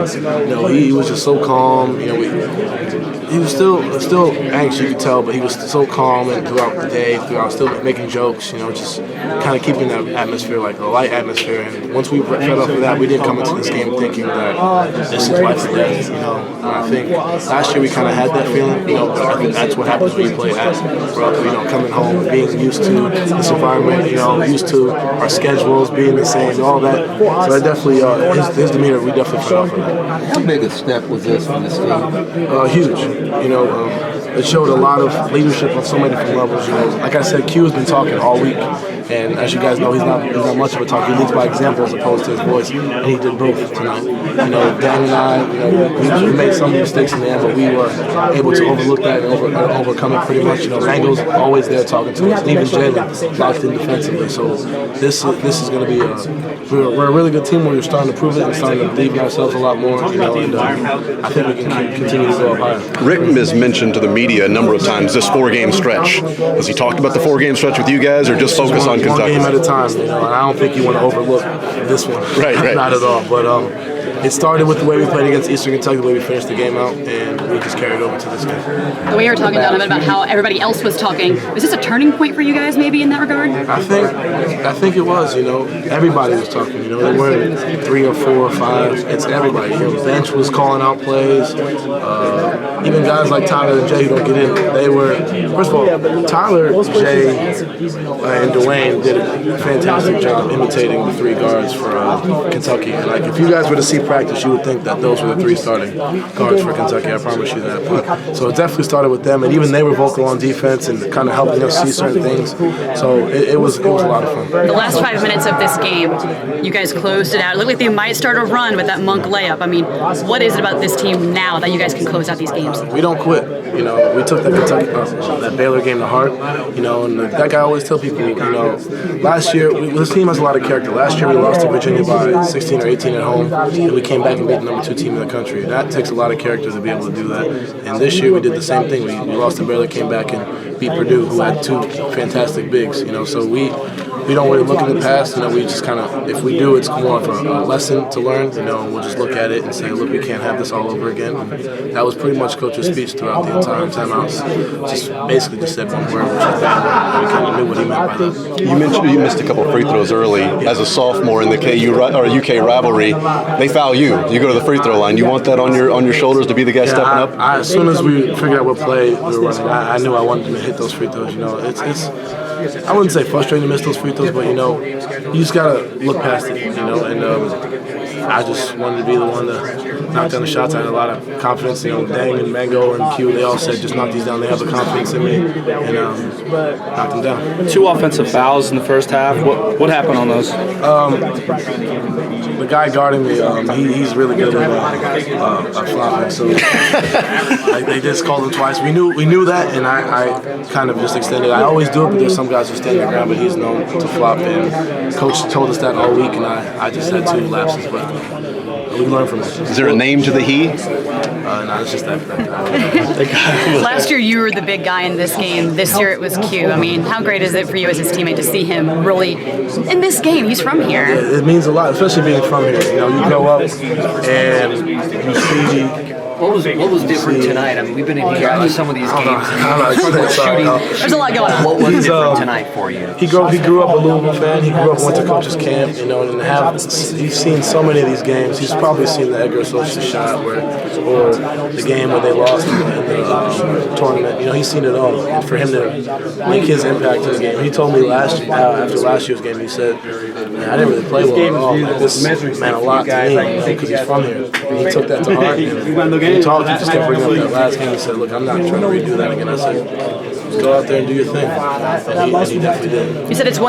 He was just so calm. He was still anxious, you could tell, but he was so calm and throughout the day, still making jokes, just kind of keeping that atmosphere, like a light atmosphere. And once we fed off of that, we didn't come into this game thinking that this is life or death, And I think last year we kind of had that feeling, but I think that's what happens when you play at Rupp, coming home, being used to this environment, used to our schedules being the same, all that. So I definitely, his demeanor, we definitely fed off of that. How big a step was this from this team? Huge. It showed a lot of leadership on so many different levels. Like I said, Q has been talking all week, and as you guys know, he's not much of a talker. He leads by example as opposed to his voice, and he did both tonight. Dan and I, we made some mistakes in the end, but we were able to overlook that and overcome it pretty much. Mango's always there talking to us, and even Jalen locked in defensively. So this is going to be we're a really good team. We're starting to prove it and starting to believe in ourselves a lot more. And I think we can continue to go up higher. Rick has mentioned to the media a number of times this 4-game stretch. Has he talked about the 4-game stretch with you guys, or just focus on Kentucky? One game at a time. And I don't think you want to overlook this one. Right. Not at all. But it started with the way we played against Eastern Kentucky, the way we finished the game out, and we just carried over to this game. The way you were talking, Donovan, about how everybody else was talking, was this a turning point for you guys maybe in that regard? I think it was, everybody was talking, they weren't 3 or 4 or 5, it's everybody. The bench was calling out plays, even guys like Tyler and Jay who don't get in, they were, first of all, Tyler, Jay, and Dwayne did a fantastic job imitating the 3 guards for Kentucky. And if you guys were to see practice, you would think that those were the 3 starting guards for Kentucky. I promise you that. But, so it definitely started with them, and even they were vocal on defense and kind of helping us see certain things. So it was a lot of fun. The last 5 minutes of this game, you guys closed it out. It looked like they might start a run with that Monk layup. I mean, what is it about this team now that you guys can close out these games? We don't quit. We took that Kentucky, that Baylor game to heart. And that guy always tell people, last year this team has a lot of character. Last year we lost to Virginia by 16 or 18 at home, and we came back and beat the number 2 team in the country. That takes a lot of character to be able to do that. And this year we did the same thing. We lost to Baylor, came back and beat Purdue, who had 2 fantastic bigs. So we don't really look in the past. We just kind of, if we do, it's more of a lesson to learn. We'll just look at it and say, look, we can't have this all over again. And that was pretty much Coach's speech throughout the entire timeouts. Just said one word, which is that. We kind of knew what he meant by that. You mentioned you missed a couple of free throws early. As a sophomore in the UK rivalry, they foul you. You go to the free throw line. You want that on your shoulders to be the guy stepping up? As soon as we figured out what play we were running, I knew I wanted to hit those free throws. It's I wouldn't say frustrating to miss those free throws, but you just gotta look past it, and I just wanted to be the one to knock down the shots. I had a lot of confidence, Dang and Mango and Q, they all said just knock these down. They have the confidence in me, and knocked them down. 2 offensive fouls in the first half. What happened on those? The guy guarding me, he's really good at flopping. So they just called him twice. We knew that, and I kind of just extended. I always do it, but there's some guys who stand their ground, but he's known to flop. And Coach told us that all week, and I just had 2 lapses, but we learned from it. Is there a name to the he? No, it's just that guy. Last year you were the big guy in this game. This year it was Q. I mean, how great is it for you as his teammate to see him really in this game? He's from here. Yeah, it means a lot, especially being from here. You grow up and you see. What was different tonight? I mean, we've been in here at some of these games. There's a lot going on. What was different tonight for you? He grew up a Louisville fan. He grew up, went to coach's camp, and he's seen so many of these games. He's probably seen the Edgar Associates shot or the game where they lost in the tournament. He's seen it all. And for him to make his impact in the game, he told me after last year's game, he said, I didn't really play well at all. This meant a lot to me because he's from here. And he took that to heart. And he just kept bringing up that last game. He said, look, I'm not trying to redo that again. I said, just go out there and do your thing. And he definitely did. You said it's one